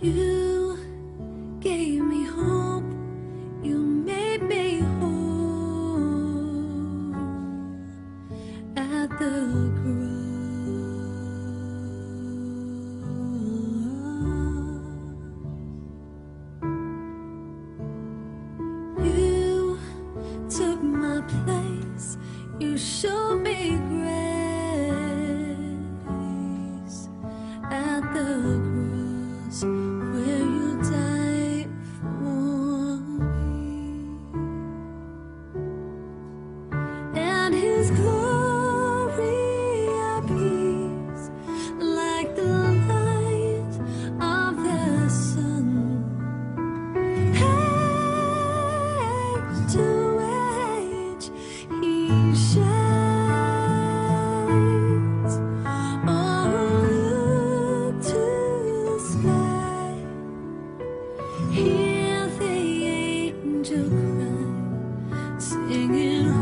You gave me hope, you made me whole at the cross. You took my place, you showed me grace at the cross where you died for me, and His glory appears like the light of the sun. Age to age He shines. Oh, look to the sky, hear the angel cry, singing.